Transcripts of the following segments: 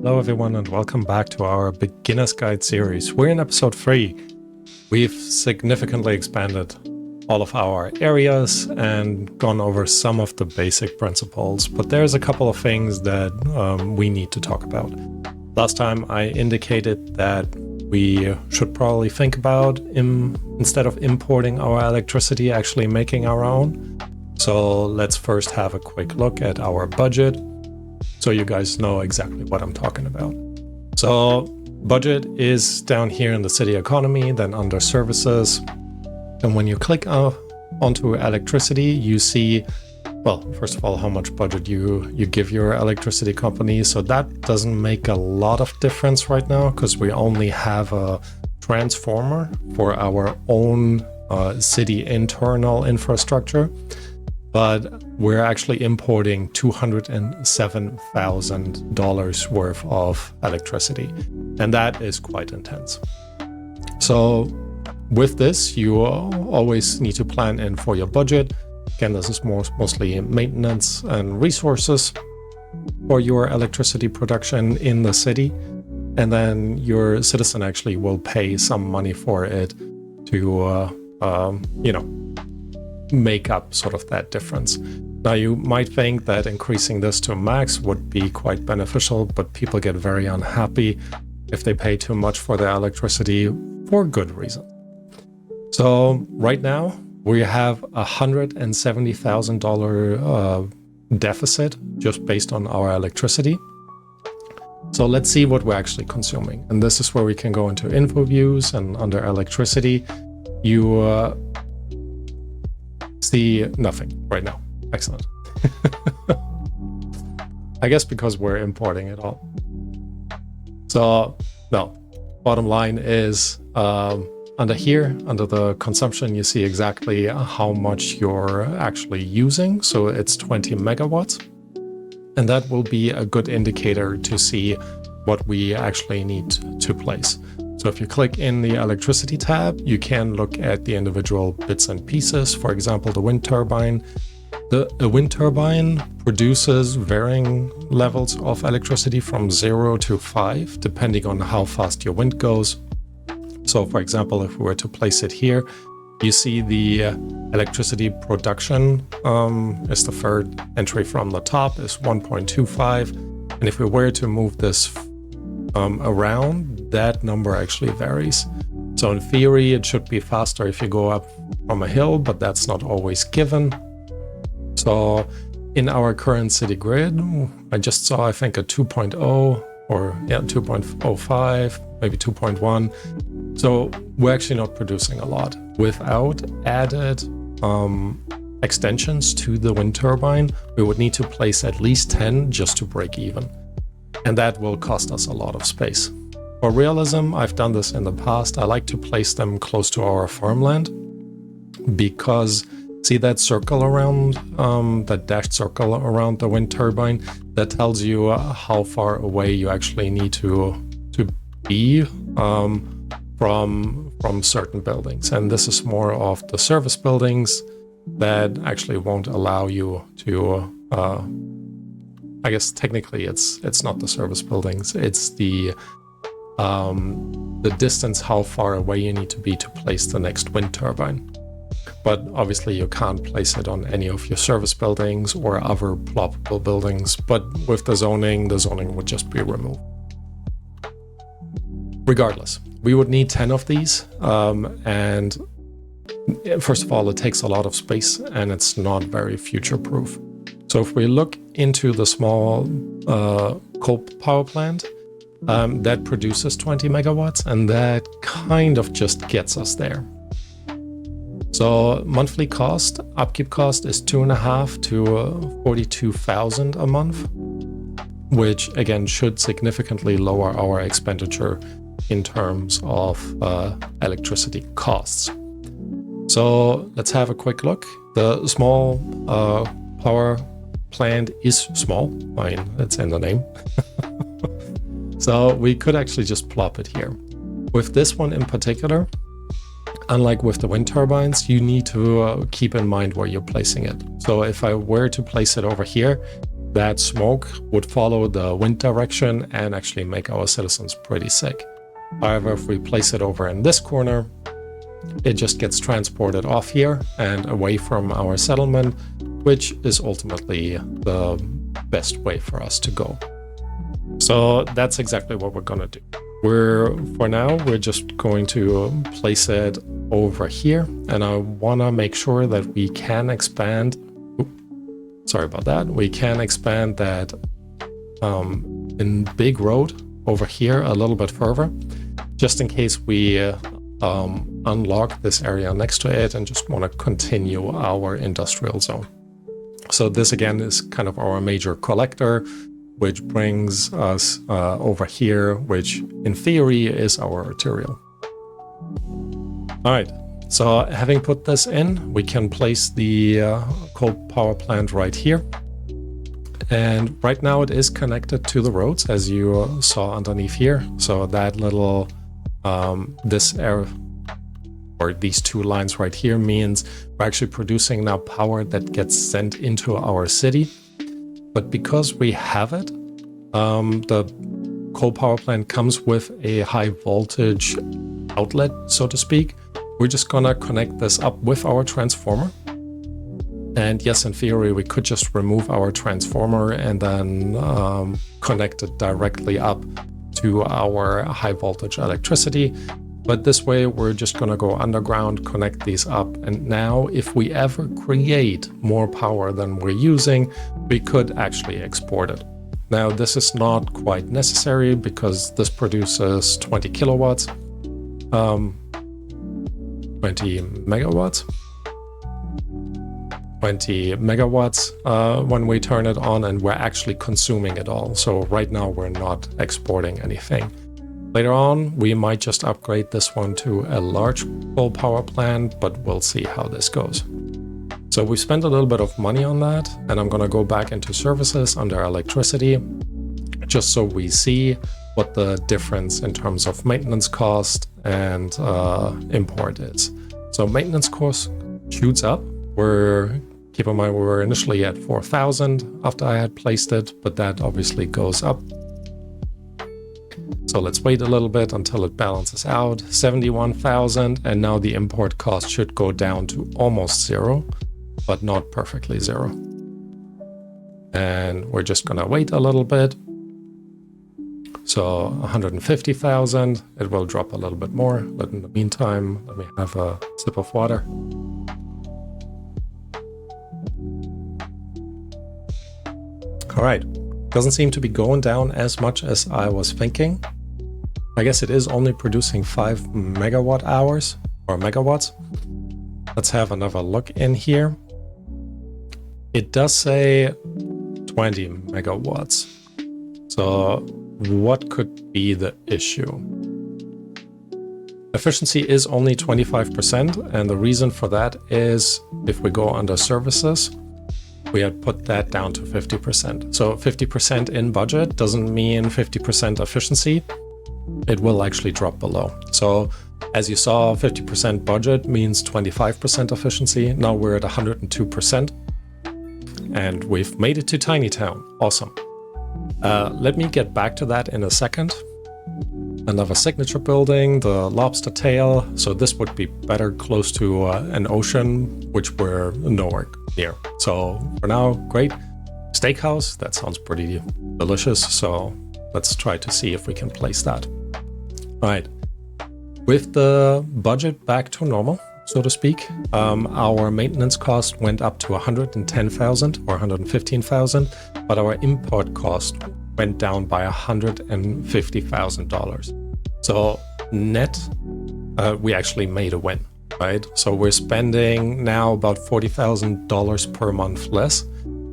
Hello everyone and welcome back to our Beginner's Guide series. We're in episode 3. We've significantly expanded all of our areas and gone over some of the basic principles, but there's a couple of things that we need to talk about. Last time I indicated that we should probably think about, instead of importing our electricity, actually making our own. So let's first have a quick look at our budget, so you guys know exactly what I'm talking about. So budget is down here in the city economy, then under services. And when you click onto electricity, you see, well, first of all, how much budget you give your electricity company. So that doesn't make a lot of difference right now because we only have a transformer for our own city internal infrastructure. But we're actually importing $207,000 worth of electricity, and that is quite intense. So with this, you always need to plan in for your budget. Again, this is mostly maintenance and resources for your electricity production in the city, and then your citizen actually will pay some money for it to, make up sort of that difference. Now you might think that increasing this to max would be quite beneficial, but people get very unhappy if they pay too much for their electricity for good reason. So right now we have $170,000 deficit just based on our electricity. So let's see what we're actually consuming. And this is where we can go into info views, and under electricity, you see nothing right now. Excellent. I guess because we're importing it all. So no, bottom line is under here, under the consumption, you see exactly how much you're actually using. So it's 20 megawatts. And that will be a good indicator to see what we actually need to place. So if you click in the electricity tab, you can look at the individual bits and pieces. For example, the wind turbine. The wind turbine produces varying levels of electricity from 0 to 5, depending on how fast your wind goes. So for example, if we were to place it here, you see the electricity production is the third entry from the top, is 1.25. And if we were to move this around, that number actually varies. So in theory, it should be faster if you go up from a hill, but that's not always given. So in our current city grid, I just saw, I think, a 2.0 or 2.05, maybe 2.1. So we're actually not producing a lot. Without added extensions to the wind turbine, we would need to place at least 10 just to break even. And that will cost us a lot of space. For realism, I've done this in the past. I like to place them close to our farmland because see that circle around, that dashed circle around the wind turbine, that tells you how far away you actually need to be from certain buildings. And this is more of the service buildings that actually won't allow you to I guess technically it's not the service buildings, it's the distance, how far away you need to be to place the next wind turbine. But obviously you can't place it on any of your service buildings or other ploppable buildings, but with the zoning would just be removed. Regardless, we would need 10 of these, and first of all, it takes a lot of space and it's not very future-proof. So if we look into the small coal power plant, that produces 20 megawatts, and that kind of just gets us there. So monthly cost, upkeep cost is $2,500 to 42,000 a month, which again should significantly lower our expenditure in terms of electricity costs. So let's have a quick look. The small power plant is small. I mean, it's in the name. So we could actually just plop it here. With this one in particular, unlike with the wind turbines, you need to keep in mind where you're placing it. So if I were to place it over here, that smoke would follow the wind direction and actually make our citizens pretty sick. However, if we place it over in this corner, it just gets transported off here and away from our settlement, which is ultimately the best way for us to go. So that's exactly what we're gonna do. For now, we're just going to place it over here, and I wanna make sure that we can expand. Sorry about that. We can expand that in big road over here a little bit further, just in case we unlock this area next to it and just want to continue our industrial zone. So this again is kind of our major collector, which brings us over here, which in theory is our arterial. All right, so having put this in, we can place the coal power plant right here. And right now it is connected to the roads, as you saw underneath here. So that little, this area, or these two lines right here, means we're actually producing now power that gets sent into our city. But because we have it, the coal power plant comes with a high voltage outlet, so to speak. We're just gonna connect this up with our transformer. And yes, in theory, we could just remove our transformer and then connect it directly up to our high voltage electricity. But this way, we're just gonna go underground, connect these up. And now if we ever create more power than we're using, we could actually export it. Now, this is not quite necessary because this produces 20 kilowatts, 20 megawatts. 20 megawatts when we turn it on, and we're actually consuming it all. So right now we're not exporting anything. Later on, we might just upgrade this one to a large coal power plant, but we'll see how this goes. So we spent a little bit of money on that, and I'm gonna go back into services under electricity, just so we see what the difference in terms of maintenance cost and import is. So maintenance cost shoots up. Keep in mind, we were initially at 4,000 after I had placed it, but that obviously goes up. So let's wait a little bit until it balances out. 71,000, and now the import cost should go down to almost zero, but not perfectly zero. And we're just gonna wait a little bit. So 150,000, it will drop a little bit more, but in the meantime, let me have a sip of water. All right, doesn't seem to be going down as much as I was thinking. I guess it is only producing 5 megawatt hours or megawatts. Let's have another look in here. It does say 20 megawatts. So what could be the issue? Efficiency is only 25%, and the reason for that is if we go under services, we had put that down to 50%. So 50% in budget doesn't mean 50% efficiency. It will actually drop below. So as you saw, 50% budget means 25% efficiency. Now we're at 102%. And we've made it to Tiny Town. Awesome. Let me get back to that in a second. Another signature building, the Lobster Tail. So this would be better close to an ocean, which we're nowhere near. So for now, great. Steakhouse, that sounds pretty delicious. So let's try to see if we can place that. All right. With the budget back to normal, so to speak, our maintenance cost went up to 110,000 or 115,000, but our import cost went down by $150,000. So net, we actually made a win, right? So we're spending now about $40,000 per month less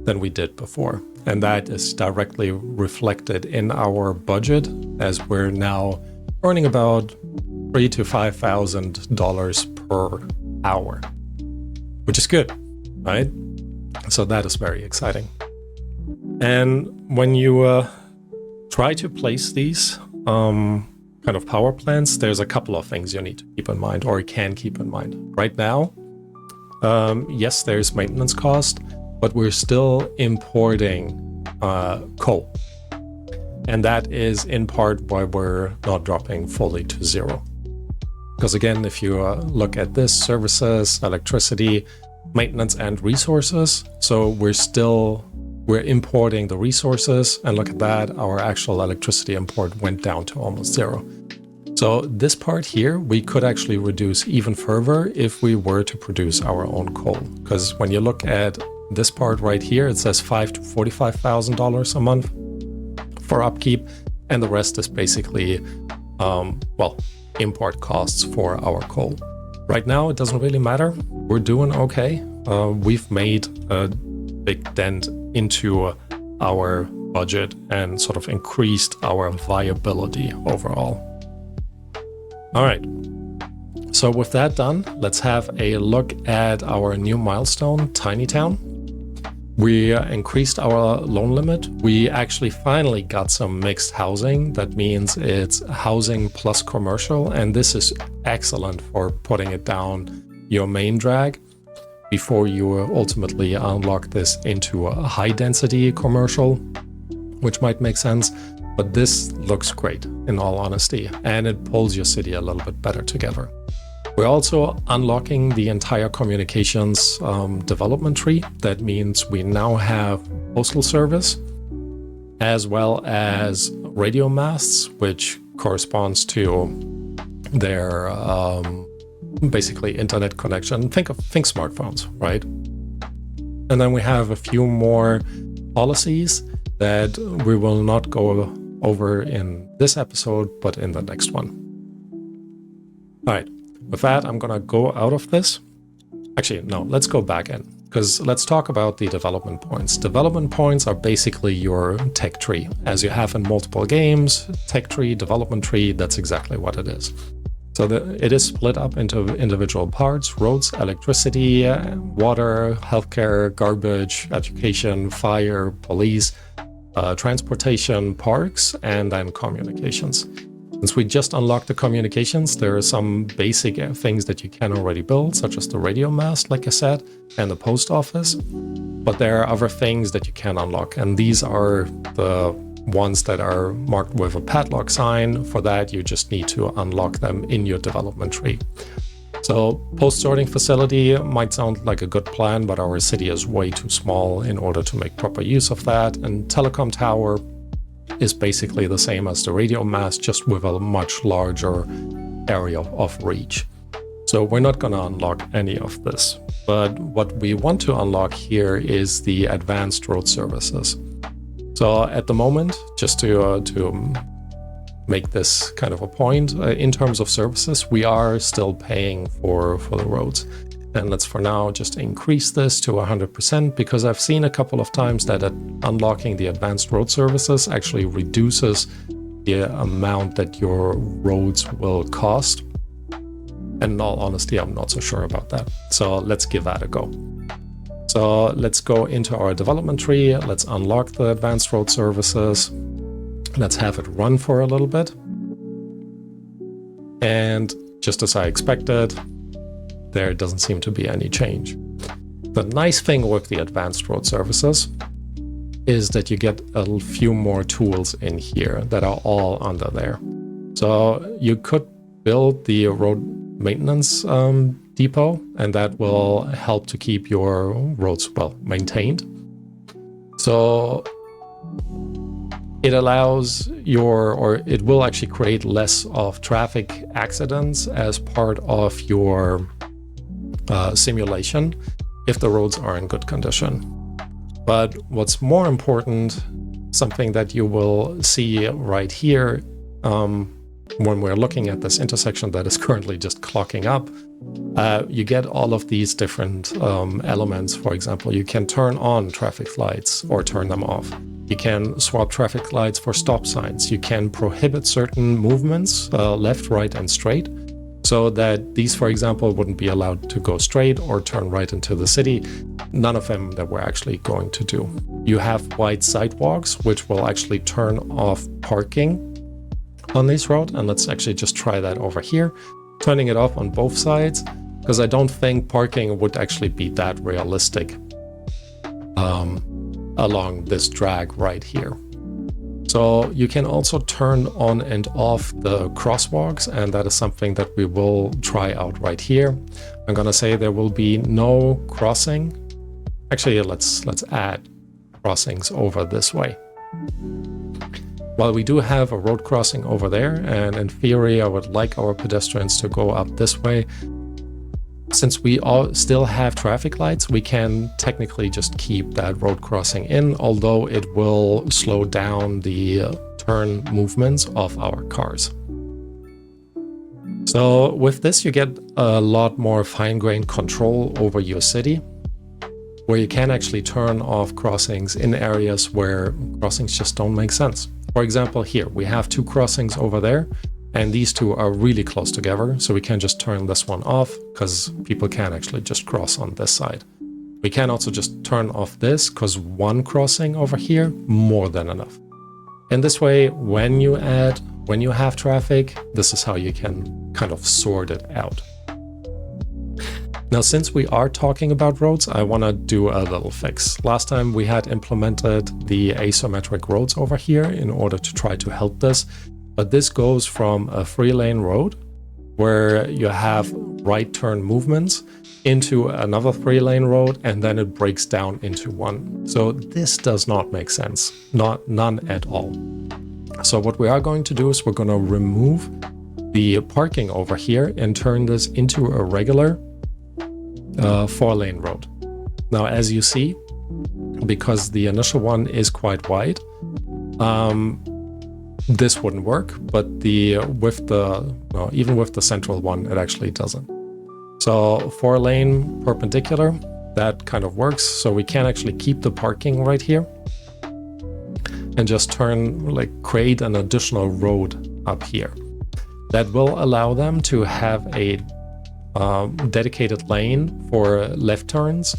than we did before. And that is directly reflected in our budget, as we're now earning about $3,000 to $5,000 per hour, which is good, right? So that is very exciting. And when you try to place these kind of power plants, there's a couple of things you need to keep in mind, or can keep in mind. Right now, yes, there's maintenance cost, but we're still importing coal. And that is in part why we're not dropping fully to 0. Because again, if you look at this, services, electricity, maintenance, and resources, so we're importing the resources, and look at that, our actual electricity import went down to almost 0. So this part here, we could actually reduce even further if we were to produce our own coal. Because when you look at this part right here, it says $5,000 to $45,000 a month for upkeep, and the rest is basically, import costs for our coal. Right now, it doesn't really matter. We're doing okay. We've made a big dent into our budget and sort of increased our viability overall. All right. So with that done, let's have a look at our new milestone, Tiny Town. We increased our loan limit. We actually finally got some mixed housing. That means it's housing plus commercial, and this is excellent for putting it down your main drag before you ultimately unlock this into a high density commercial, which might make sense. But this looks great in all honesty, and it pulls your city a little bit better together. We're also unlocking the entire communications development tree. That means we now have postal service as well as radio masts, which corresponds to their basically internet connection. Think smartphones, right? And then we have a few more policies that we will not go over in this episode, but in the next one. All right. With that, I'm going to go out of this. Actually, no, let's go back in, because let's talk about the development points. Development points are basically your tech tree. As you have in multiple games, tech tree, development tree, that's exactly what it is. So it is split up into individual parts: roads, electricity, water, healthcare, garbage, education, fire, police, transportation, parks, and then communications. Since we just unlocked the communications, there are some basic things that you can already build, such as the radio mast, like I said, and the post office. But there are other things that you can unlock, and these are the ones that are marked with a padlock sign. For that, you just need to unlock them in your development tree. So post-sorting facility might sound like a good plan, but our city is way too small in order to make proper use of that. And telecom tower is basically the same as the radio mast, just with a much larger area of reach. So we're not going to unlock any of this. But what we want to unlock here is the advanced road services. So at the moment, just to make this kind of a point, in terms of services, we are still paying for the roads. And let's for now just increase this to 100%, because I've seen a couple of times that unlocking the advanced road services actually reduces the amount that your roads will cost. And in all honesty, I'm not so sure about that. So let's give that a go. So let's go into our development tree. Let's unlock the advanced road services. Let's have it run for a little bit. And just as I expected, there doesn't seem to be any change. The nice thing with the advanced road services is that you get a few more tools in here that are all under there. So you could build the road maintenance depot, and that will help to keep your roads well maintained. So it allows it will actually create less of traffic accidents as part of your simulation if the roads are in good condition. But what's more important, something that you will see right here when we're looking at this intersection that is currently just clocking up, you get all of these different elements. For example, you can turn on traffic lights or turn them off. You can swap traffic lights for stop signs. You can prohibit certain movements, left, right, and straight, so that these, for example, wouldn't be allowed to go straight or turn right into the city. None of them that we're actually going to do. You have wide sidewalks, which will actually turn off parking on this road. And let's actually just try that over here, turning it off on both sides, because I don't think parking would actually be that realistic along this drag right here. So you can also turn on and off the crosswalks, and that is something that we will try out right here. I'm gonna say there will be no crossing. Actually, let's add crossings over this way. While we do have a road crossing over there, and in theory I would like our pedestrians to go up this way, since we all still have traffic lights, we can technically just keep that road crossing in, although it will slow down the turn movements of our cars. So with this, you get a lot more fine-grained control over your city, where you can actually turn off crossings in areas where crossings just don't make sense. For example, here we have 2 crossings over there, and these 2 are really close together, so we can just turn this one off because people can actually just cross on this side. We can also just turn off this because 1 crossing over here, more than enough. In this way, when you have traffic, this is how you can kind of sort it out. Now, since we are talking about roads, I want to do a little fix. Last time we had implemented the asymmetric roads over here in order to try to help this. But this goes from a 3-lane road where you have right turn movements into another 3-lane road, and then it breaks down into 1. So this does not make sense, none at all. So what we are going to do is we're going to remove the parking over here and turn this into a regular 4-lane road. Now, as you see, because the initial one is quite wide, this wouldn't work, but even with the central one, it actually doesn't. So 4-lane perpendicular, that kind of works. So we can actually keep the parking right here and just create an additional road up here. That will allow them to have a dedicated lane for left turns,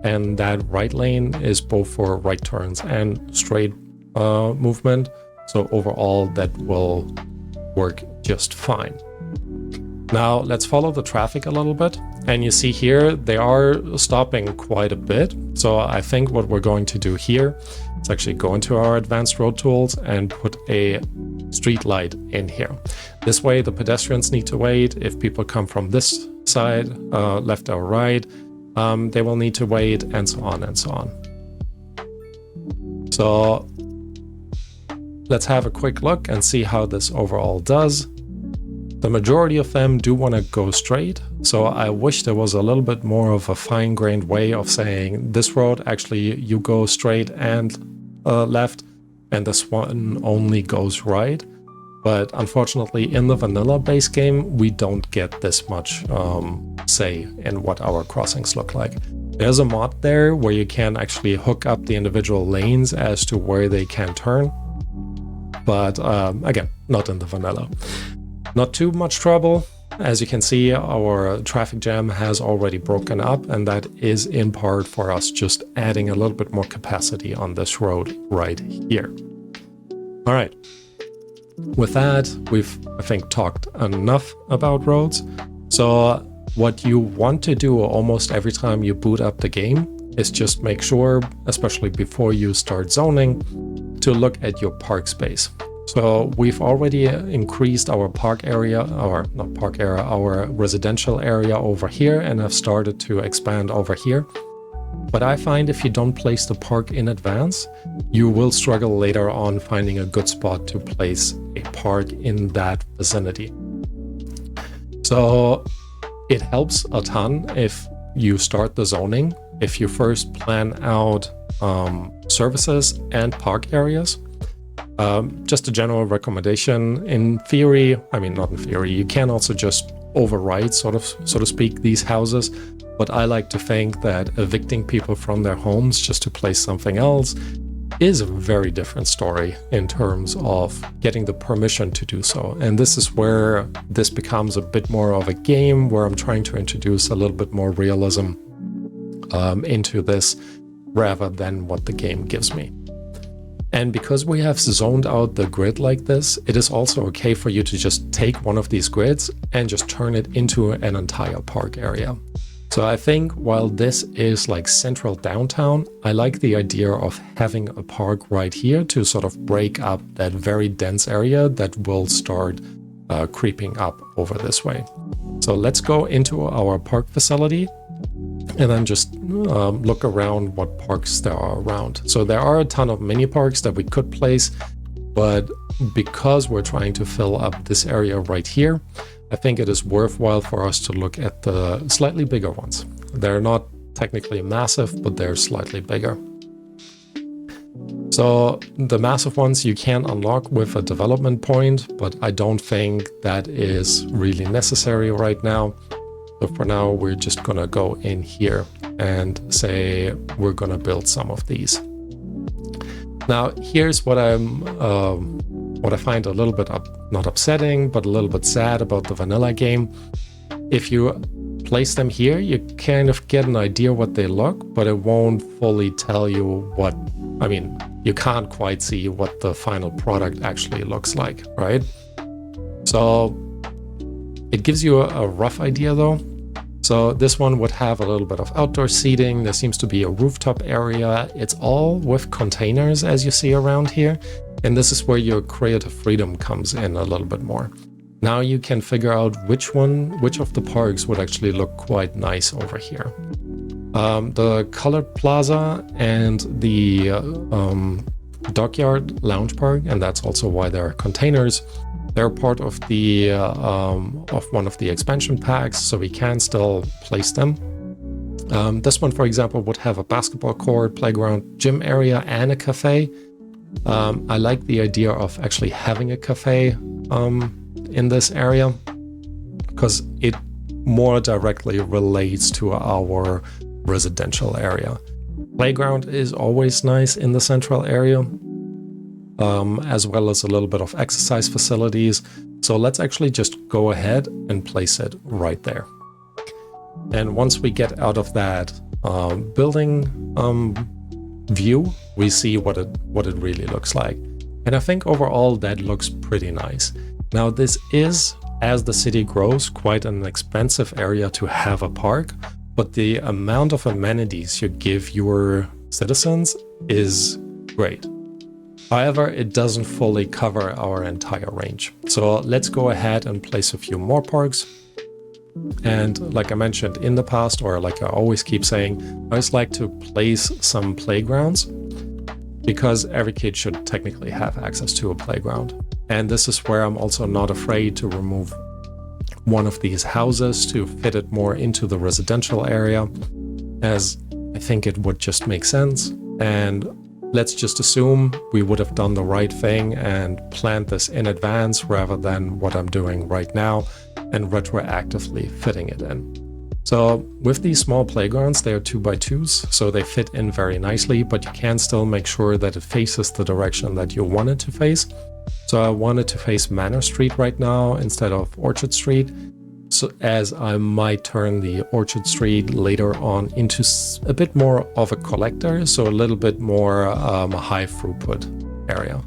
and that right lane is both for right turns and straight movement. So overall, that will work just fine. Now let's follow the traffic a little bit. And you see here, they are stopping quite a bit. So I think what we're going to do here is actually go into our advanced road tools and put a street light in here. This way, the pedestrians need to wait. If people come from this side, left or right, they will need to wait, and so on and so on. So let's have a quick look and see how this overall does. The majority of them do want to go straight, so I wish there was a little bit more of a fine-grained way of saying this road, actually you go straight and left, and this one only goes right. But unfortunately, in the vanilla base game, we don't get this much say in what our crossings look like. There's a mod there where you can actually hook up the individual lanes as to where they can turn. But again, not in the vanilla. Not too much trouble. As you can see, our traffic jam has already broken up, and that is in part for us just adding a little bit more capacity on this road right here. All right. With that, we've, I think, talked enough about roads. So what you want to do almost every time you boot up the game is just make sure, especially before you start zoning, to look at your park space. So we've already increased our our residential area over here, and have started to expand over here. But I find if you don't place the park in advance, you will struggle later on finding a good spot to place a park in that vicinity. So it helps a ton if you start the zoning, if you first plan out services and park areas. Just a general recommendation. In theory, I mean, not in theory, you can also just override, so to speak, these houses. But I like to think that evicting people from their homes just to place something else is a very different story in terms of getting the permission to do so. And this is where this becomes a bit more of a game, where I'm trying to introduce a little bit more realism into this rather than what the game gives me. And because we have zoned out the grid like this, it is also okay for you to just take one of these grids and just turn it into an entire park area. So I think while this is like central downtown, I like the idea of having a park right here to sort of break up that very dense area that will start creeping up over this way. So let's go into our park facility and then just look around what parks there are around. So there are a ton of mini parks that we could place, but because we're trying to fill up this area right here, I think it is worthwhile for us to look at the slightly bigger ones. They're not technically massive, but they're slightly bigger. So the massive ones you can unlock with a development point, but I don't think that is really necessary right now. So for now, we're just gonna go in here and say we're gonna build some of these. Now, here's what I find a little bit not upsetting, but a little bit sad about the vanilla game. If you place them here, you kind of get an idea what they look, but it won't fully tell you what, I mean, you can't quite see what the final product actually looks like, right? So it gives you a rough idea though. So this one would have a little bit of outdoor seating. There seems to be a rooftop area. It's all with containers, as you see around here. And this is where your creative freedom comes in a little bit more. Now you can figure out which of the parks would actually look quite nice over here. The colored plaza and the dockyard lounge park, and that's also why there are containers. They're part of the of one of the expansion packs, so we can still place them. This one, for example, would have a basketball court, playground, gym area, and a cafe. I like the idea of actually having a cafe in this area because it more directly relates to our residential area. Playground is always nice in the central area, as well as a little bit of exercise facilities. So let's actually just go ahead and place it right there. And once we get out of that building view, we see what it really looks like. And I think overall that looks pretty nice. Now this is, as the city grows, quite an expensive area to have a park, but the amount of amenities you give your citizens is great. However, it doesn't fully cover our entire range. So let's go ahead and place a few more parks. And like I mentioned in the past, or like I always keep saying, I always like to place some playgrounds because every kid should technically have access to a playground. And this is where I'm also not afraid to remove one of these houses to fit it more into the residential area, as I think it would just make sense. And let's just assume we would have done the right thing and planned this in advance rather than what I'm doing right now and retroactively fitting it in. So with these small playgrounds, they are 2x2s, so they fit in very nicely, but you can still make sure that it faces the direction that you want it to face. So I wanted to face Manor Street right now instead of Orchard Street, so as I might turn the Orchard Street later on into a bit more of a collector, so a little bit more high throughput area.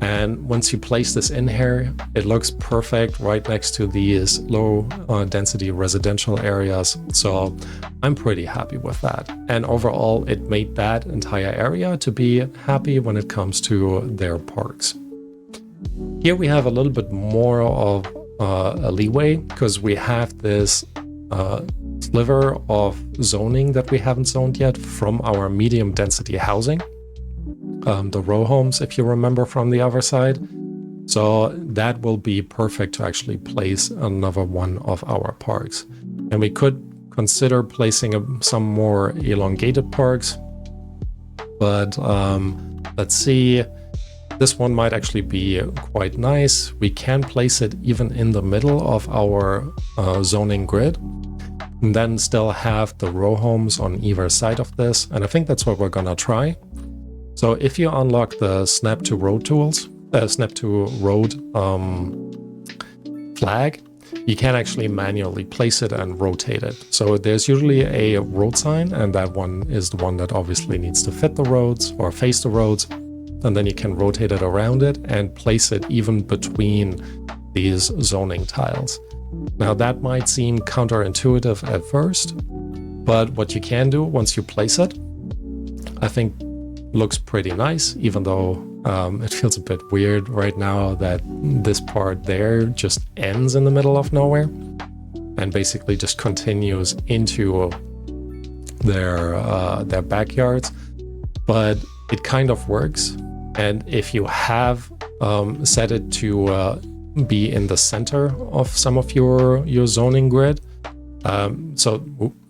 And once you place this in here, it looks perfect right next to these low density residential areas. So I'm pretty happy with that. And overall, it made that entire area to be happy when it comes to their parks. Here we have a little bit more of a leeway because we have this sliver of zoning that we haven't zoned yet from our medium density housing. The row homes, if you remember from the other side. So that will be perfect to actually place another one of our parks. And we could consider placing some more elongated parks. But let's see, this one might actually be quite nice. We can place it even in the middle of our zoning grid, and then still have the row homes on either side of this. And I think that's what we're gonna try. So if you unlock the snap to road tools, snap to road flag, you can actually manually place it and rotate it. So there's usually a road sign, and that one is the one that obviously needs to fit the roads or face the roads. And then you can rotate it around it and place it even between these zoning tiles. Now that might seem counterintuitive at first, But what you can do once you place it, I think looks pretty nice, even though it feels a bit weird right now that this part there just ends in the middle of nowhere and basically just continues into their backyards. But it kind of works. And if you have set it to be in the center of some of your zoning grid, so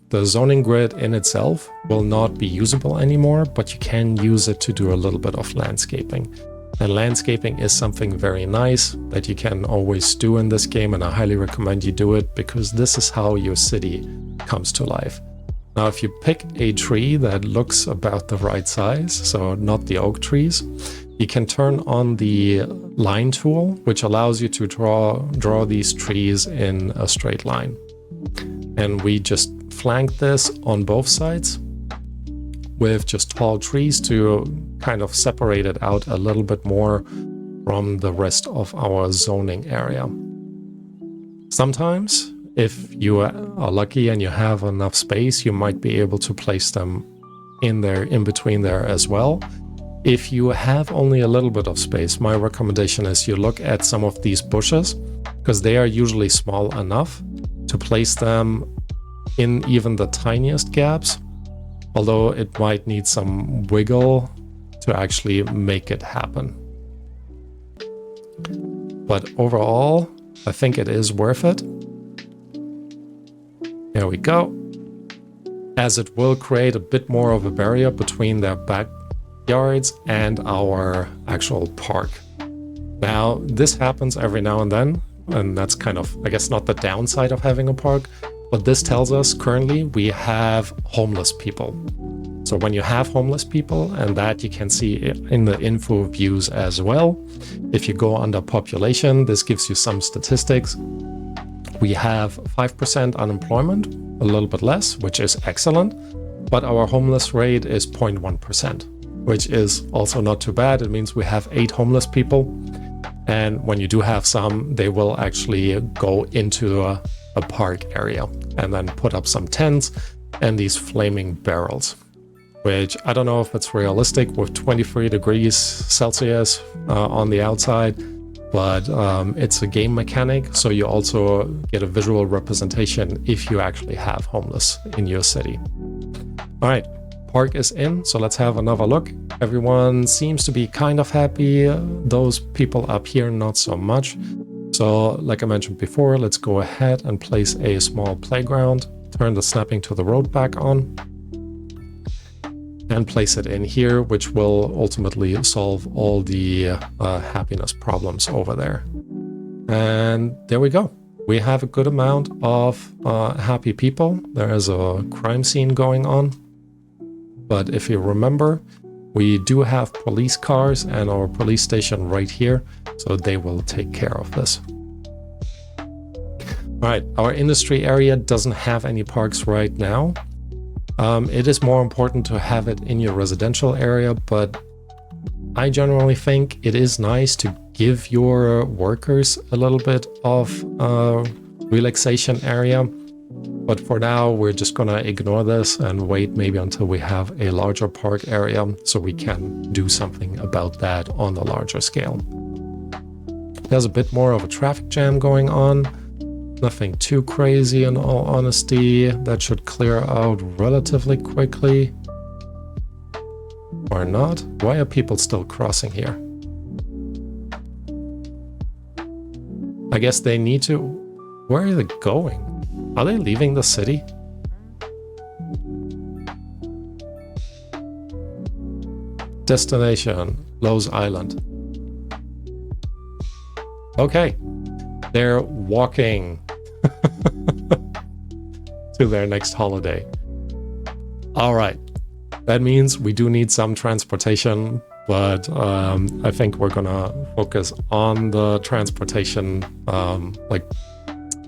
the zoning grid in itself will not be usable anymore, but you can use it to do a little bit of landscaping. And landscaping is something very nice that you can always do in this game, and I highly recommend you do it because this is how your city comes to life. Now, if you pick a tree that looks about the right size, so not the oak trees, you can turn on the line tool, which allows you to draw these trees in a straight line. And we just flank this on both sides with just tall trees to kind of separate it out a little bit more from the rest of our zoning area. Sometimes, if you are lucky and you have enough space, you might be able to place them in between there as well. If you have only a little bit of space, my recommendation is you look at some of these bushes, because they are usually small enough to place them in even the tiniest gaps, although it might need some wiggle to actually make it happen. But overall, I think it is worth it. There we go. As it will create a bit more of a barrier between their backyards and our actual park. Now, this happens every now and then, and that's kind of, I guess, not the downside of having a park, but this tells us currently we have homeless people. So when you have homeless people, and that you can see in the info views as well, if you go under population, this gives you some statistics. We have 5% unemployment, a little bit less, which is excellent, but our homeless rate is 0.1%, which is also not too bad. It means we have 8 homeless people, and when you do have some, they will actually go into a park area and then put up some tents and these flaming barrels, which I don't know if it's realistic with 23 degrees Celsius on the outside, but it's a game mechanic, so you also get a visual representation if you actually have homeless in your city. All right, park is in, so let's have another look. Everyone seems to be kind of happy. Those people up here, not so much. So like I mentioned before, let's go ahead and place a small playground, turn the snapping to the road back on, and place it in here, which will ultimately solve all the happiness problems over there. And there we go. We have a good amount of happy people. There is a crime scene going on. But if you remember, we do have police cars and our police station right here, so they will take care of this. All right, our industry area doesn't have any parks right now. It is more important to have it in your residential area, but I generally think it is nice to give your workers a little bit of relaxation area. But for now, we're just gonna ignore this and wait maybe until we have a larger park area so we can do something about that on the larger scale. There's a bit more of a traffic jam going on. Nothing too crazy in all honesty. That should clear out relatively quickly. Or not. Why are people still crossing here? I guess they need to... Where are they going? Are they leaving the city? Destination, Lowe's Island. Okay, they're walking to their next holiday. All right, that means we do need some transportation, but I think we're gonna focus on the transportation, like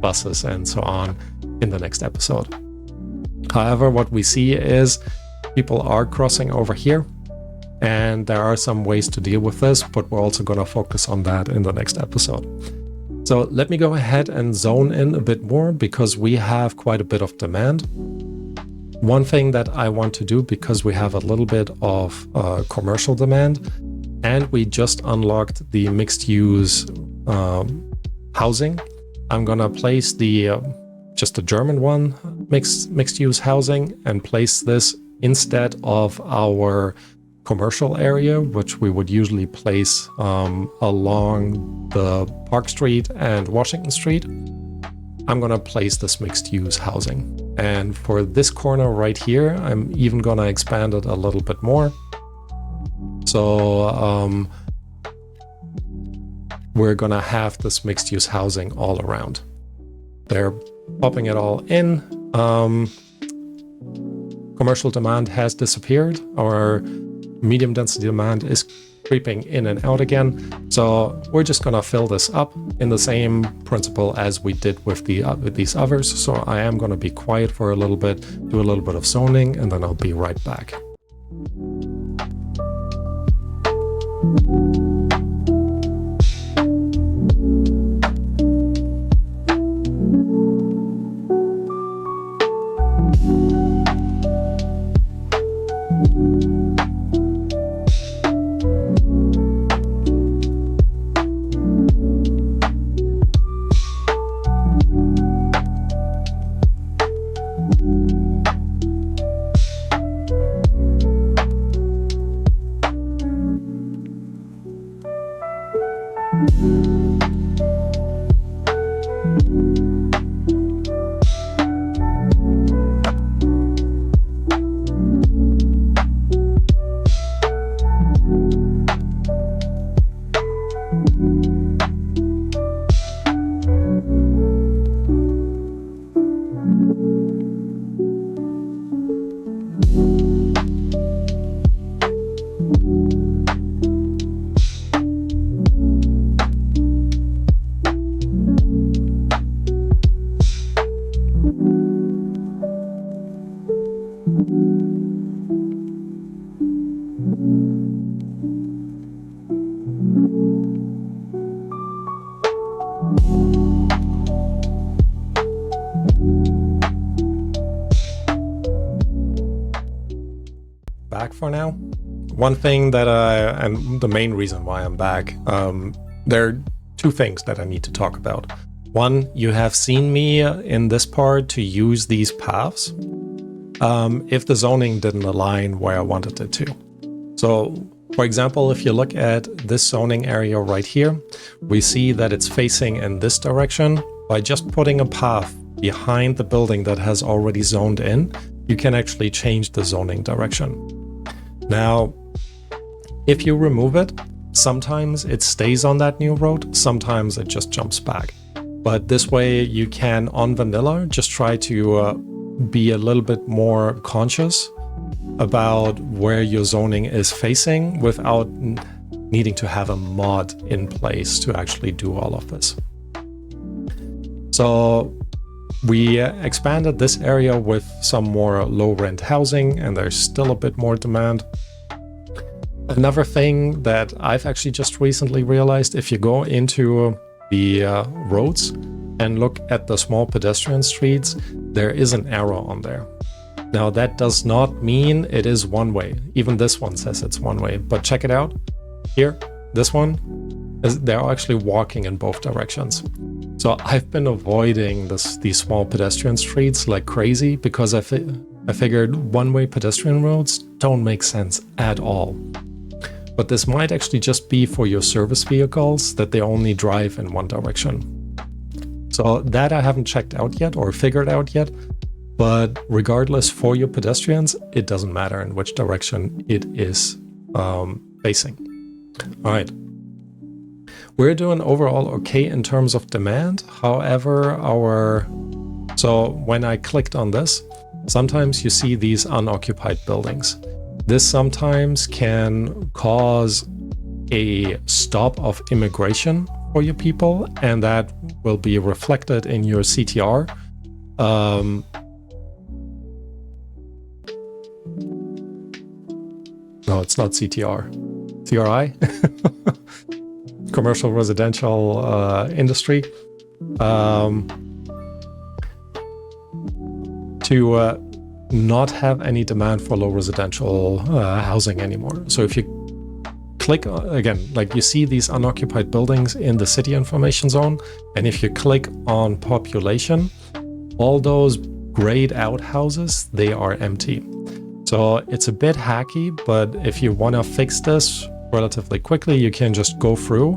buses and so on, in the next episode. However, what we see is people are crossing over here, and there are some ways to deal with this, but we're also going to focus on that in the next episode. So let me go ahead and zone in a bit more because we have quite a bit of demand. One thing that I want to do, because we have a little bit of commercial demand, and we just unlocked the mixed-use housing, I'm gonna place the just the German one mixed-use housing and place this instead of our commercial area, which we would usually place along the Park Street and Washington Street. I'm gonna place this mixed-use housing. And for this corner right here, I'm even gonna expand it a little bit more. So we're gonna have this mixed-use housing all around. They're popping it all in. Commercial demand has disappeared. Our medium density demand is creeping in and out again. So we're just gonna fill this up in the same principle as we did with these others. So I am gonna be quiet for a little bit, do a little bit of zoning, and then I'll be right back. Back for now. One thing that and the main reason why I'm back, there are two things that I need to talk about. One, you have seen me in this part to use these paths if the zoning didn't align where I wanted it to. So, for example, if you look at this zoning area right here, we see that it's facing in this direction. By just putting a path behind the building that has already zoned in, you can actually change the zoning direction. Now, if you remove it, sometimes it stays on that new road, sometimes it just jumps back. But this way you can, on vanilla, just try to be a little bit more conscious about where your zoning is facing without needing to have a mod in place to actually do all of this. So we expanded this area with some more low rent housing, and there's still a bit more demand. Another thing that I've actually just recently realized, if you go into the roads and look at the small pedestrian streets, there is an arrow on there. Now that does not mean it is one way. Even this one says it's one way, but check it out. Here, this one, they're actually walking in both directions. So I've been avoiding these small pedestrian streets like crazy because I figured one-way pedestrian roads don't make sense at all. But this might actually just be for your service vehicles, that they only drive in one direction. So that I haven't checked out yet or figured out yet, but regardless, for your pedestrians, it doesn't matter in which direction it is facing. All right. We're doing overall okay in terms of demand. However, so when I clicked on this, sometimes you see these unoccupied buildings. This sometimes can cause a stop of immigration for your people, and that will be reflected in your CTR. No, it's not CTR. CRI? Commercial residential industry. To not have any demand for low residential housing anymore. So if you click again, like you see these unoccupied buildings in the city information zone, and if you click on population, all those grayed out houses, they are empty. So it's a bit hacky, but if you want to fix this relatively quickly, you can just go through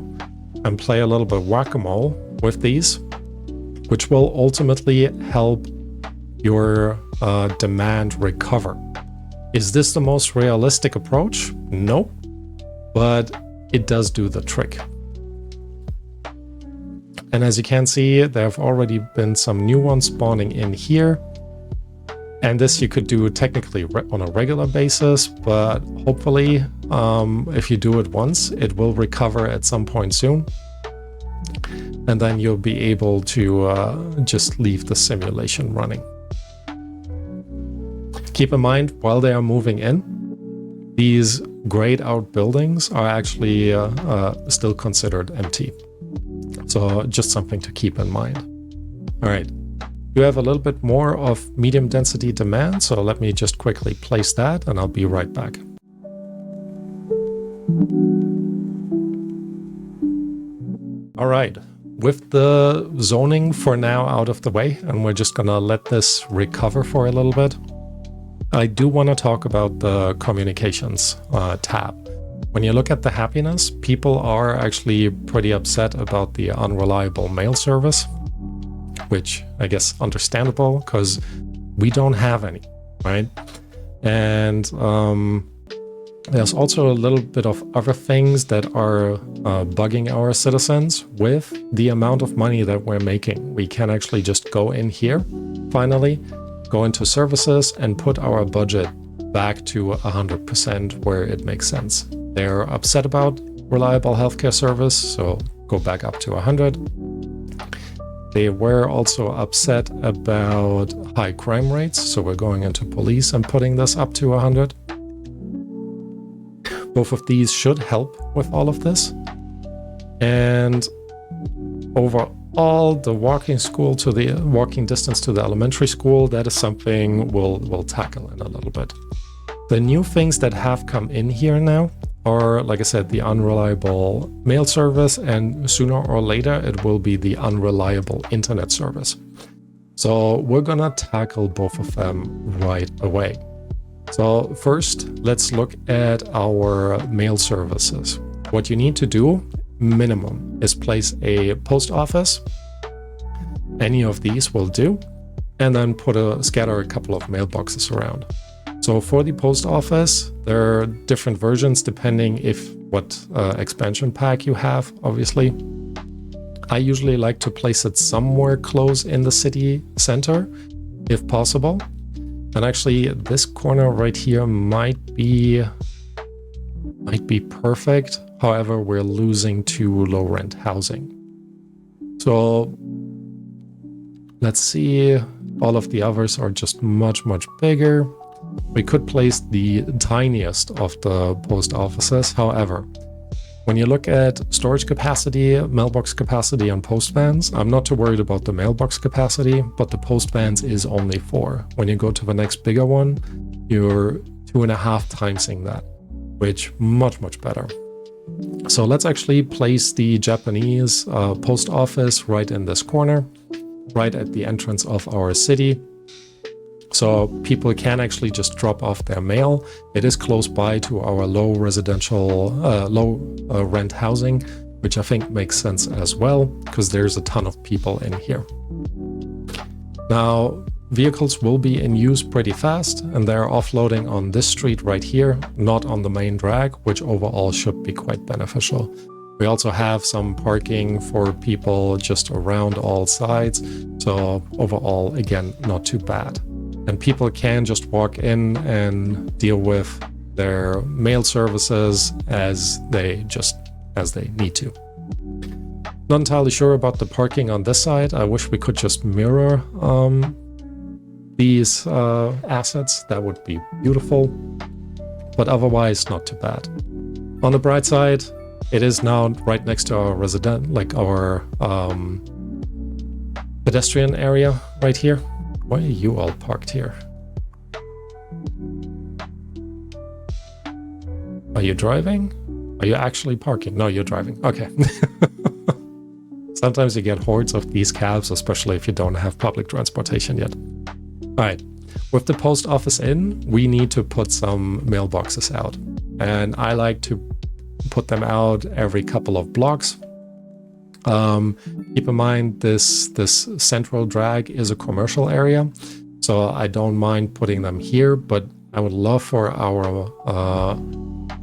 and play a little bit of whack-a-mole with these, which will ultimately help your demand recover. Is this the most realistic approach? No, but it does do the trick. And as you can see, there have already been some new ones spawning in here. And this you could do technically on a regular basis, but hopefully if you do it once, it will recover at some point soon. And then you'll be able to just leave the simulation running. Keep in mind, while they are moving in, these grayed out buildings are actually still considered empty. So just something to keep in mind. All right. You have a little bit more of medium density demand, so let me just quickly place that and I'll be right back. All right, with the zoning for now out of the way, and we're just gonna let this recover for a little bit, I do want to talk about the communications tab. When you look at the happiness, people are actually pretty upset about the unreliable mail service, which I guess understandable because we don't have any, right? And there's also a little bit of other things that are bugging our citizens with the amount of money that we're making. We can actually just go in here, finally, go into services and put our budget back to 100% where it makes sense. They're upset about reliable healthcare service, so go back up to 100. They were also upset about high crime rates, so we're going into police and putting this up to 100. Both of these should help with all of this. And overall, the walking distance to the elementary school, that is something we'll tackle in a little bit. The new things that have come in here now are, like I said, the unreliable mail service, and sooner or later it will be the unreliable internet service. So we're gonna tackle both of them right away. So first, let's look at our mail services. What you need to do, minimum, is place a post office. Any of these will do, and then scatter a couple of mailboxes around. So for the post office, there are different versions depending what expansion pack you have, obviously. I usually like to place it somewhere close in the city center, if possible. And actually, this corner right here might be perfect. However, we're losing to low rent housing. So let's see. All of the others are just much, much bigger. We could place the tiniest of the post offices. However, when you look at storage capacity, mailbox capacity, and post vans, I'm not too worried about the mailbox capacity, but the post vans is only 4. When you go to the next bigger one, you're 2.5 timesing that, which much, much better. So let's actually place the Japanese post office right in this corner, right at the entrance of our city. So people can actually just drop off their mail. It is close by to our low rent housing, which I think makes sense as well, because there's a ton of people in here. Now, vehicles will be in use pretty fast, and they're offloading on this street right here, not on the main drag, which overall should be quite beneficial. We also have some parking for people just around all sides, so overall, again, not too bad. And people can just walk in and deal with their mail services as they need to. Not entirely sure about the parking on this side. I wish we could just mirror these assets. That would be beautiful, but otherwise not too bad. On the bright side, it is now right next to our our pedestrian area right here. Why are you all parked here? Are you driving? Are you actually parking? No, you're driving. Okay. Sometimes you get hordes of these cabs, especially if you don't have public transportation yet. All right. With the post office in, we need to put some mailboxes out. And I like to put them out every couple of blocks. Keep in mind this central drag is a commercial area, so I don't mind putting them here, but I would love for our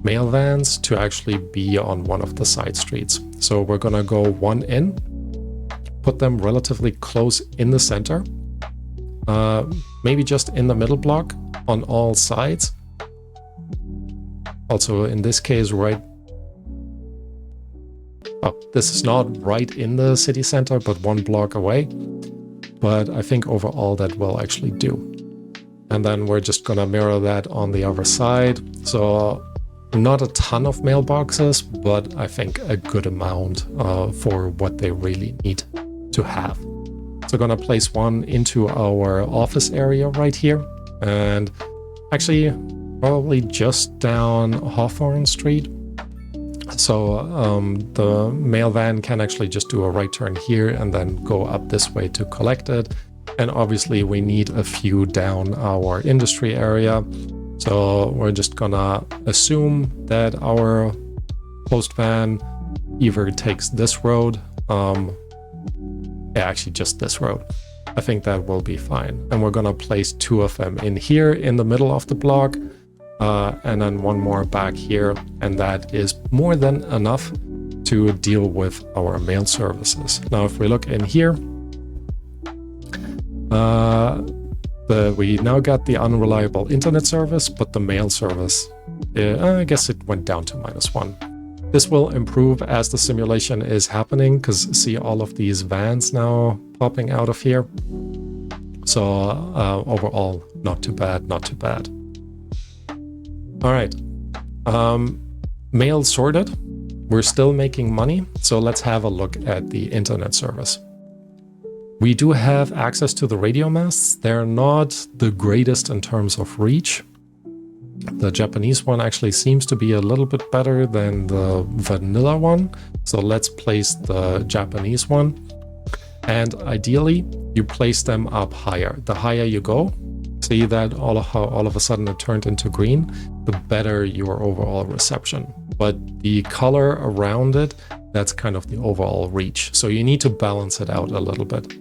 mail vans to actually be on one of the side streets. So we're gonna go one in, put them relatively close in the center, maybe just in the middle block on all sides. Also in this case, right. Oh, this is not right in the city center, but 1 block away. But I think overall that will actually do. And then we're just gonna mirror that on the other side. So not a ton of mailboxes, but I think a good amount for what they really need to have. So gonna place one into our office area right here. And actually probably just down Hawthorne Street. So the mail van can actually just do a right turn here and then go up this way to collect it. And obviously we need a few down our industry area. So we're just gonna assume that our post van either takes this road, actually just this road. I think that will be fine. And we're gonna place 2 of them in here in the middle of the block. And then 1 more back here, and that is more than enough to deal with our mail services. Now, if we look in here, we now got the unreliable internet service, but the mail service, I guess it went down to -1. This will improve as the simulation is happening, because see all of these vans now popping out of here. So overall, not too bad, not too bad. All right, mail sorted. We're still making money, so let's have a look at the internet service. We do have access to the radio masts. They're not the greatest in terms of reach. The Japanese one actually seems to be a little bit better than the vanilla one. So let's place the Japanese one. And ideally, you place them up higher. The higher you go, see that all of a sudden it turned into green, the better your overall reception. But the color around it, that's kind of the overall reach. So you need to balance it out a little bit.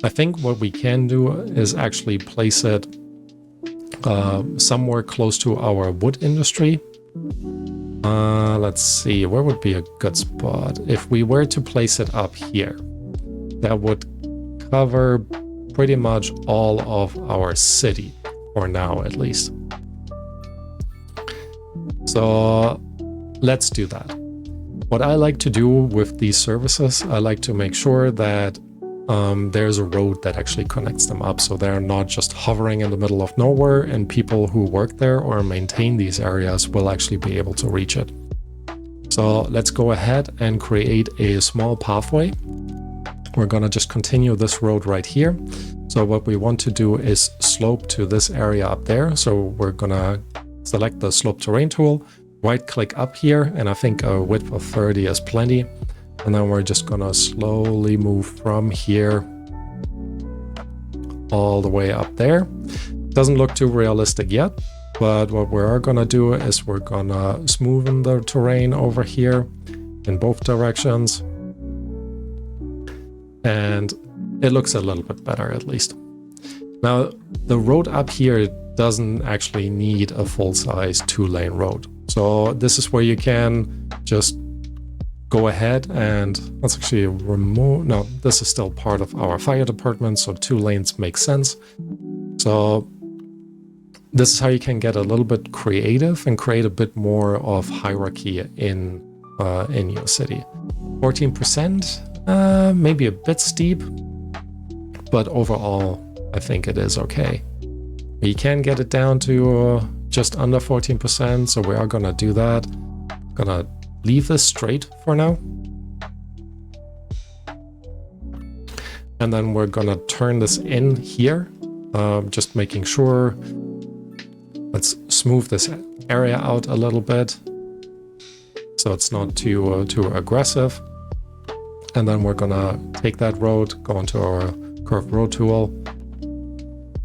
I think what we can do is actually place it somewhere close to our wood industry. Let's see, where would be a good spot? If we were to place it up here, that would cover pretty much all of our city, for now at least. So let's do that. What I like to do with these services, I like to make sure that there's a road that actually connects them up, so they're not just hovering in the middle of nowhere, and people who work there or maintain these areas will actually be able to reach it. So let's go ahead and create a small pathway. We're gonna just continue this road right here. So what we want to do is slope to this area up there. So we're gonna select the slope terrain tool, right click up here, and I think a width of 30 is plenty. And then we're just gonna slowly move from here all the way up there. Doesn't look too realistic yet, but what we are gonna do is we're gonna smoothen the terrain over here in both directions. And it looks a little bit better at least. Now, the road up here doesn't actually need a full-size 2-lane road. So this is where you can just go ahead and let's actually remove, no, this is still part of our fire department, so 2 lanes make sense. So this is how you can get a little bit creative and create a bit more of hierarchy in your city. 14%, maybe a bit steep, but overall, I think it is okay. You can get it down to just under 14%, so we are gonna do that. Gonna leave this straight for now. And then we're gonna turn this in here, just making sure. Let's smooth this area out a little bit. so it's not too aggressive. And then we're gonna take that road, go into our curved road tool,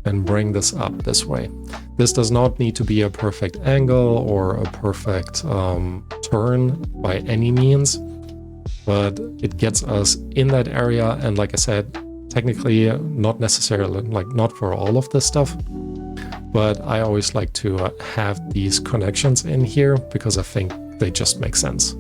and bring this up this way. This does not need to be a perfect angle or a perfect turn by any means, but it gets us in that area. And like I said, technically not necessarily, like not for all of this stuff, but I always like to have these connections in here because I think they just make sense.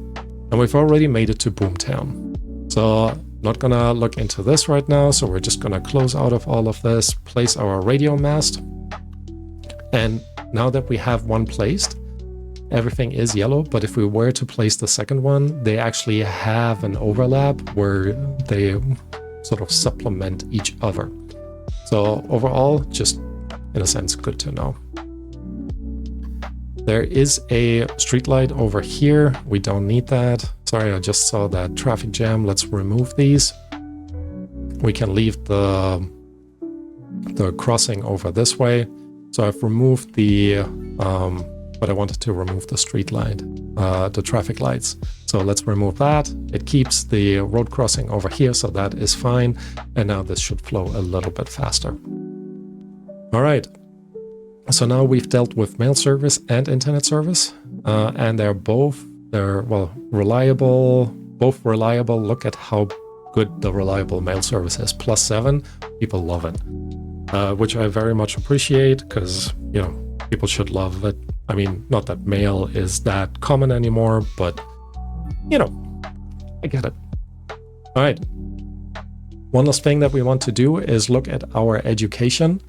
And we've already made it to Boomtown. So not gonna look into this right now. So we're just gonna close out of all of this, place our radio mast. And now that we have one placed, everything is yellow, but if we were to place the second one, they actually have an overlap where they sort of supplement each other. So overall, just in a sense, good to know. There is a streetlight over here. We don't need that. Sorry, I just saw that traffic jam. Let's remove these. We can leave the crossing over this way. So I've removed but I wanted to remove the street light, the traffic lights. So let's remove that. It keeps the road crossing over here, so that is fine. And now this should flow a little bit faster. All right. So now we've dealt with mail service and internet service, and they're reliable, both reliable. Look at how good the reliable mail service is. +7, people love it, which I very much appreciate because, people should love it. I mean, not that mail is that common anymore, but, I get it. All right. One last thing that we want to do is look at our education.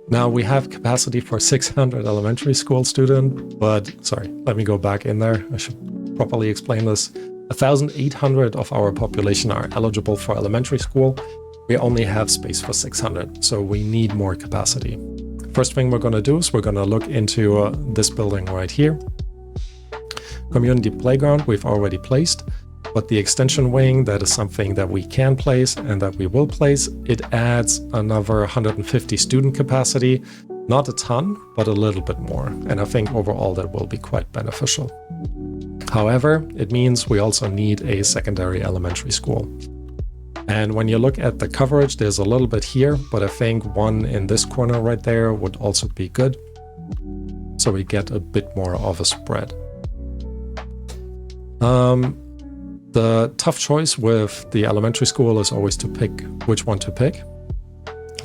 Now we have capacity for 600 elementary school students, but sorry, let me go back in there. I should properly explain this. 1,800 of our population are eligible for elementary school. We only have space for 600, so we need more capacity. First thing we're going to do is we're going to look into this building right here. Community playground we've already placed, but the extension wing, that is something that we can place and that we will place. It adds another 150 student capacity, not a ton, but a little bit more. And I think overall that will be quite beneficial. However, it means we also need a secondary elementary school. And when you look at the coverage, there's a little bit here, but I think one in this corner right there would also be good. So we get a bit more of a spread. The tough choice with the elementary school is always to pick which one to pick.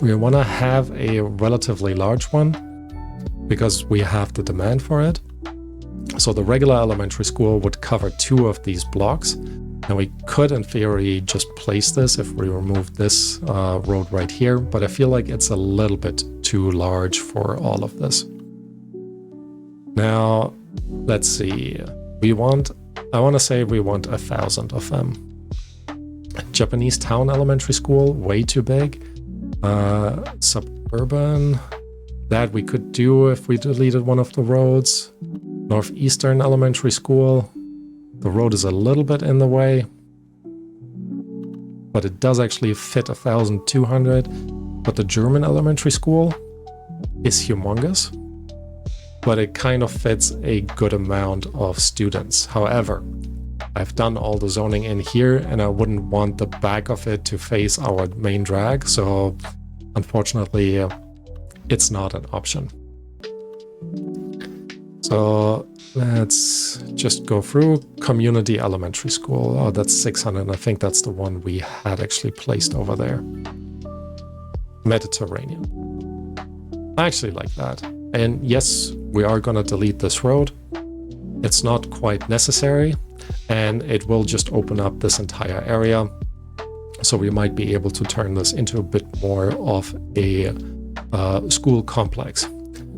We want to have a relatively large one because we have the demand for it. So the regular elementary school would cover 2 of these blocks. And we could, in theory, just place this if we remove this road right here. But I feel like it's a little bit too large for all of this. Now, let's see. I want to say we want 1,000 of them. Japanese Town Elementary School, way too big. Suburban, that we could do if we deleted one of the roads. Northeastern Elementary School, the road is a little bit in the way, but it does actually fit 1,200. But the German Elementary School is humongous, but it kind of fits a good amount of students. However, I've done all the zoning in here and I wouldn't want the back of it to face our main drag. So unfortunately, it's not an option. So let's just go through Community Elementary School. Oh, that's 600. I think that's the one we had actually placed over there. Mediterranean. I actually like that. And yes, we are going to delete this road. It's not quite necessary, and it will just open up this entire area. So we might be able to turn this into a bit more of a school complex.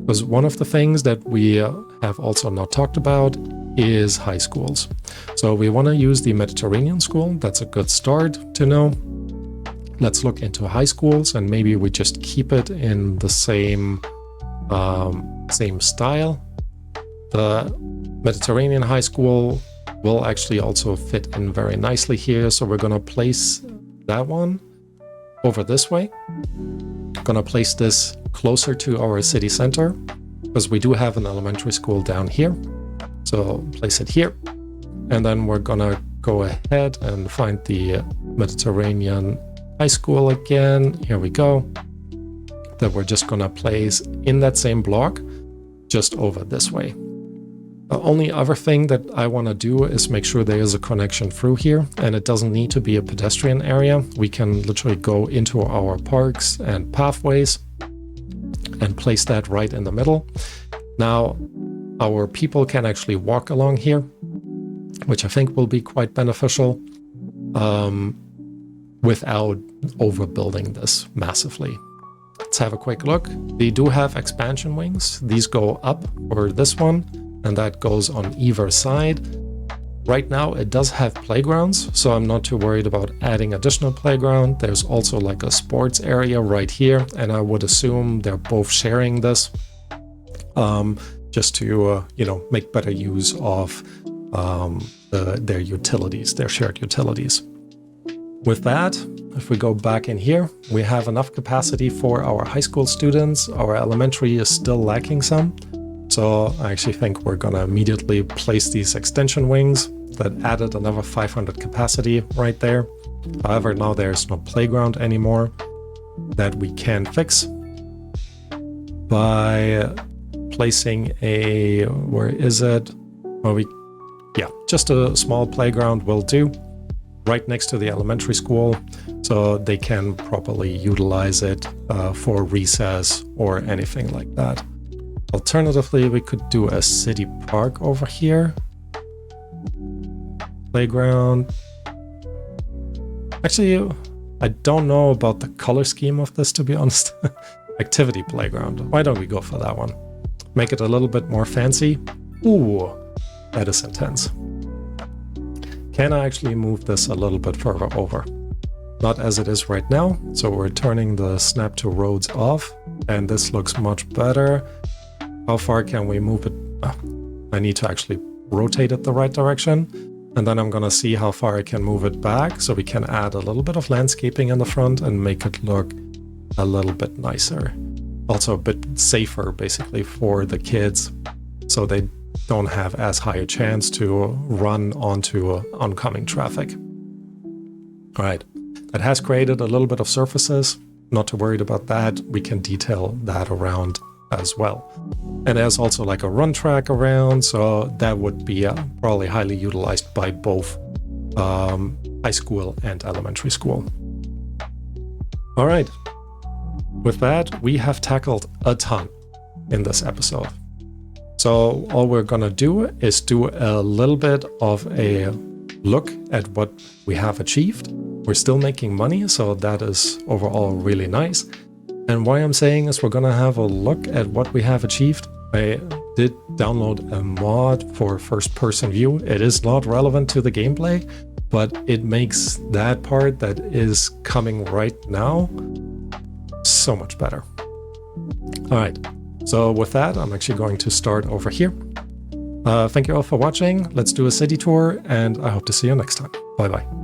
Because one of the things that we have also not talked about is high schools. So we want to use the Mediterranean school. That's a good start to know. Let's look into high schools and maybe we just keep it in the same style. The Mediterranean high school will actually also fit in very nicely here. So we're going to place that one over this way. Going to place this closer to our city center because we do have an elementary school down here. So place it here. and then we're gonna go ahead and find the Mediterranean High School again. Here we go. That we're just gonna place in that same block, just over this way. The only other thing that I want to do is make sure there is a connection through here, and it doesn't need to be a pedestrian area. We can literally go into our parks and pathways and place that right in the middle. Now, our people can actually walk along here, which I think will be quite beneficial without overbuilding this massively. Let's have a quick look. They do have expansion wings. These go up for this one, and that goes on either side. Right now it does have playgrounds, so I'm not too worried about adding additional playground. There's also like a sports area right here, and I would assume they're both sharing this just to make better use of their utilities, their shared utilities. With that, if we go back in here, we have enough capacity for our high school students. Our elementary is still lacking some. So I actually think we're gonna immediately place these extension wings that added another 500 capacity right there. However, now there's no playground anymore that we can fix by placing a, where is it? Well, just a small playground will do right next to the elementary school, so they can properly utilize it for recess or anything like that. Alternatively, we could do a city park over here. Playground. Actually, I don't know about the color scheme of this, to be honest. Activity playground. Why don't we go for that one? Make it a little bit more fancy. Ooh, that is intense. Can I actually move this a little bit further over? Not as it is right now. So we're turning the snap to roads off, and this looks much better. How far can we move it? I need to actually rotate it the right direction. And then I'm gonna see how far I can move it back, so we can add a little bit of landscaping in the front and make it look a little bit nicer. Also a bit safer, basically, for the kids, so they don't have as high a chance to run onto oncoming traffic. All right, that has created a little bit of surfaces. Not too worried about that. We can detail that around as well. And there's also like a run track around, so that would be probably highly utilized by both high school and elementary school. All right, with that, we have tackled a ton in this episode. So all we're gonna do is do a little bit of a look at what we have achieved. We're still making money, so that is overall really nice. And why I'm saying is we're gonna have a look at what we have achieved. I did download a mod for first-person view. It is not relevant to the gameplay, but it makes that part that is coming right now so much better. All right, so with that, I'm actually going to start over here. Thank you all for watching. Let's do a city tour, and I hope to see you next time. Bye-bye.